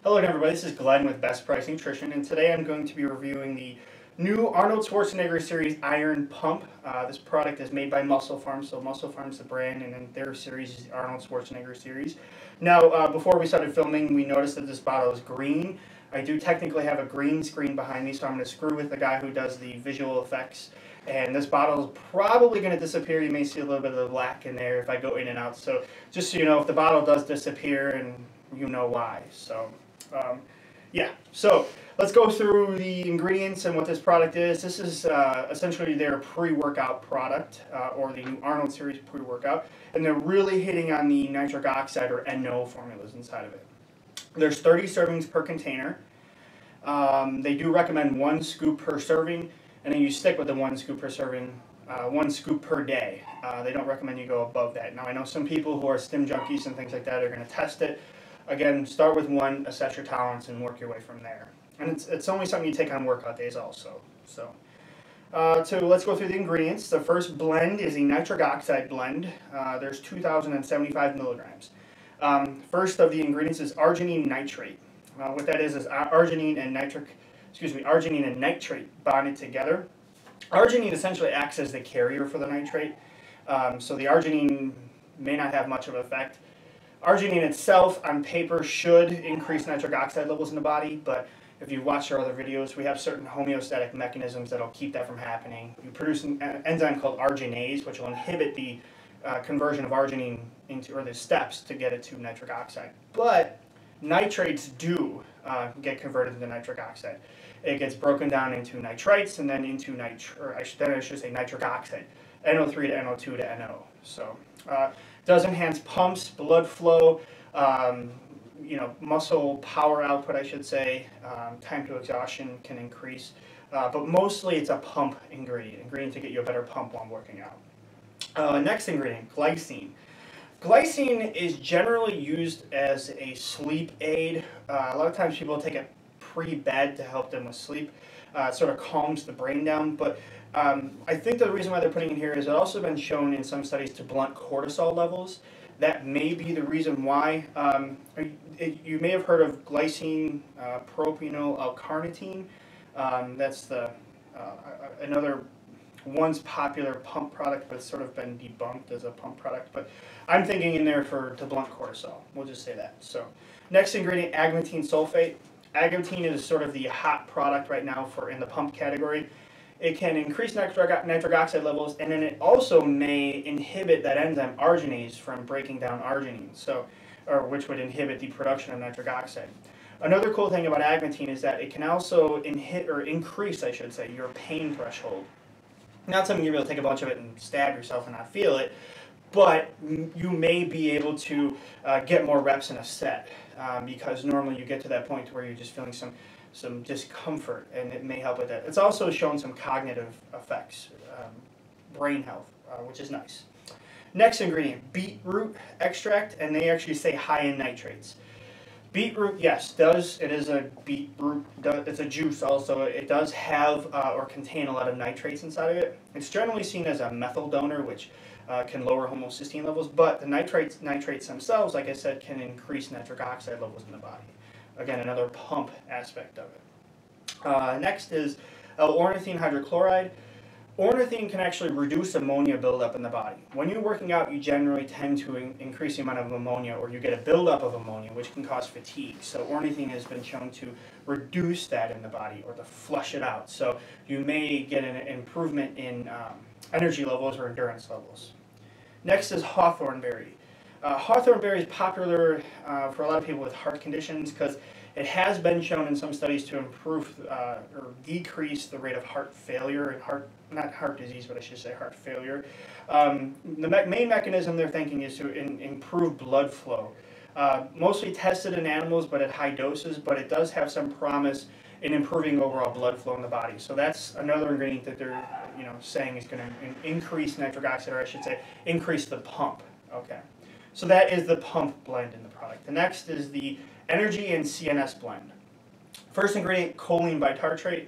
Hello again, everybody, this is Glenn with Best Price Nutrition, and today I'm going to be reviewing the new Arnold Schwarzenegger Series Iron Pump. This product is made by MusclePharm, so MusclePharm is the brand, and then their series is the Arnold Schwarzenegger Series. Now, before we started filming, we noticed that this bottle is green. I do technically have a green screen behind me, so I'm going to screw with the guy who does the visual effects. And this bottle is probably going to disappear. You may see a little bit of the black in there if I go in and out. So just so you know, if the bottle does disappear, and you know why. So yeah, so let's go through the ingredients and what this product is. This is essentially their pre-workout product, or the new Arnold Series pre-workout, and they're really hitting on the nitric oxide or NO formulas inside of it. There's 30 servings per container. They do recommend 1 scoop per serving, and then you stick with the 1 scoop per serving, 1 scoop per day. They don't recommend you go above that. Now, I know some people who are stim junkies and things like that are going to test it. Again, start with 1, assess your tolerance, and work your way from there. And it's only something you take on workout days also. So let's go through the ingredients. The first blend is a nitric oxide blend. There's 2,075 milligrams. First of the ingredients is arginine nitrate. What that is arginine and nitrate bonded together. Arginine essentially acts as the carrier for the nitrate. So the arginine may not have much of an effect. Arginine itself, on paper, should increase nitric oxide levels in the body, but if you've watched our other videos, we have certain homeostatic mechanisms that will keep that from happening. You produce an enzyme called arginase, which will inhibit the conversion of arginine into, or the steps to get it to nitric oxide. But nitrates do get converted into nitric oxide. It gets broken down into nitrites and then into nitric oxide, NO3 to NO2 to NO. So does enhance pumps, blood flow, muscle power output, I should say. Time to exhaustion can increase, but mostly it's a pump ingredient to get you a better pump while working out. Next ingredient, glycine. Glycine is generally used as a sleep aid. A lot of times people take it pre-bed to help them with sleep. It sort of calms the brain down, but I think the reason why they're putting it here is it's also been shown in some studies to blunt cortisol levels. That may be the reason why. You may have heard of glycine propionyl L-carnitine. That's another once popular pump product, but it's sort of been debunked as a pump product. But I'm thinking in there to blunt cortisol. We'll just say that. So next ingredient, agmatine sulfate. Agmatine is sort of the hot product right now in the pump category. It can increase nitric oxide levels, and then it also may inhibit that enzyme arginase from breaking down arginine, which would inhibit the production of nitric oxide. Another cool thing about agmatine is that it can also increase, I should say, your pain threshold. Not something you'll be able to take a bunch of it and stab yourself and not feel it, but you may be able to get more reps in a set, because normally you get to that point where you're just feeling some discomfort, and it may help with that. It's also shown some cognitive effects, brain health, which is nice. Next ingredient, beetroot extract, and they actually say high in nitrates. Beetroot, yes, it is a beetroot, it's a juice also. It does have or contain a lot of nitrates inside of it. It's generally seen as a methyl donor, which can lower homocysteine levels, but the nitrates themselves, like I said, can increase nitric oxide levels in the body. Again, another pump aspect of it. Next is L-ornithine hydrochloride. Ornithine can actually reduce ammonia buildup in the body. When you're working out, you generally tend to increase the amount of ammonia, or you get a buildup of ammonia, which can cause fatigue. So ornithine has been shown to reduce that in the body, or to flush it out. So you may get an improvement in energy levels or endurance levels. Next is hawthorn berry. Hawthorn berry is popular for a lot of people with heart conditions because it has been shown in some studies to improve or decrease the rate of heart failure and not heart disease, but I should say heart failure. The main mechanism they're thinking is to improve blood flow. Mostly tested in animals, but at high doses, but it does have some promise in improving overall blood flow in the body. So that's another ingredient that they're saying is going to increase nitric oxide, or I should say increase the pump. Okay. So that is the pump blend in the product. The next is the energy and CNS blend. First ingredient, choline bitartrate.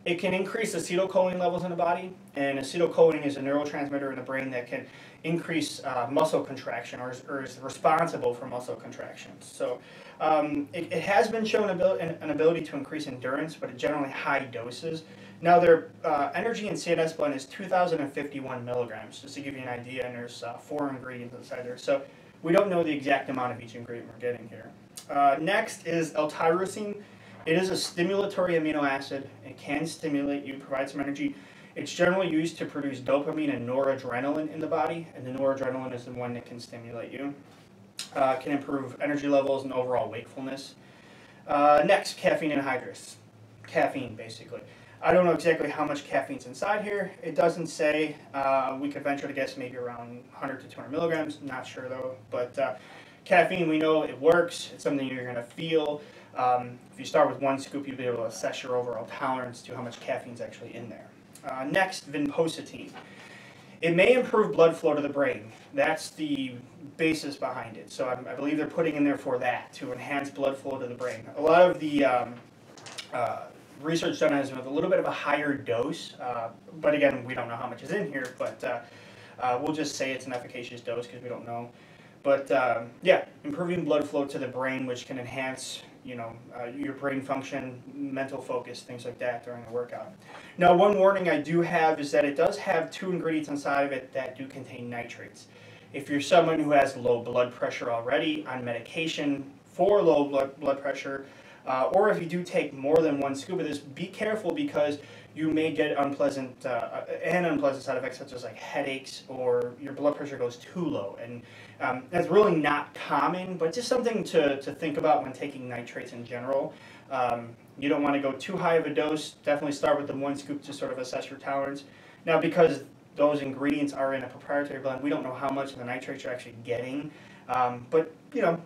It can increase acetylcholine levels in the body, and acetylcholine is a neurotransmitter in the brain that can increase muscle contraction, or is responsible for muscle contractions. So it has been shown an ability to increase endurance, but at generally high doses. Now their energy in CNS blend is 2,051 milligrams, just to give you an idea, and there's 4 ingredients inside there. So we don't know the exact amount of each ingredient we're getting here. Next is L-tyrosine. It is a stimulatory amino acid. It can stimulate you, provide some energy. It's generally used to produce dopamine and noradrenaline in the body, and the noradrenaline is the one that can stimulate you. Can improve energy levels and overall wakefulness. Next, caffeine anhydrous. Caffeine, basically. I don't know exactly how much caffeine's inside here. It doesn't say. We could venture to guess maybe around 100 to 200 milligrams. Not sure though. But caffeine, we know it works. It's something you're going to feel. If you start with 1 scoop, you'll be able to assess your overall tolerance to how much caffeine's actually in there. Next, vinpocetine. It may improve blood flow to the brain. That's the basis behind it. So I believe they're putting in there for that, to enhance blood flow to the brain. A lot of the research done has with a little bit of a higher dose, but again, we don't know how much is in here, but we'll just say it's an efficacious dose because we don't know. But yeah, improving blood flow to the brain, which can enhance your brain function, mental focus, things like that during the workout. Now, one warning I do have is that it does have 2 ingredients inside of it that do contain nitrates. If you're someone who has low blood pressure already, on medication for low blood pressure, or if you do take more than 1 scoop of this, be careful because you may get unpleasant side effects such as like headaches, or your blood pressure goes too low. And that's really not common, but just something to think about when taking nitrates in general. You don't want to go too high of a dose. Definitely start with the 1 scoop to sort of assess your tolerance. Now, because those ingredients are in a proprietary blend, we don't know how much of the nitrates you're actually getting. But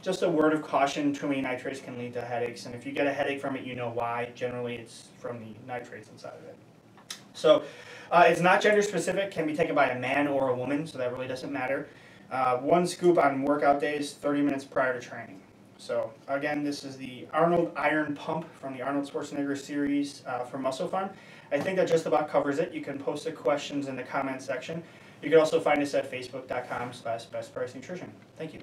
just a word of caution, too many nitrates can lead to headaches, and if you get a headache from it, you know why. Generally, it's from the nitrates inside of it. So it's not gender specific, can be taken by a man or a woman, so that really doesn't matter. 1 scoop on workout days, 30 minutes prior to training. So again, this is the Arnold Iron Pump from the Arnold Schwarzenegger series from MusclePharm. I think that just about covers it. You can post the questions in the comment section. You can also find us at facebook.com/bestpricenutrition. Thank you.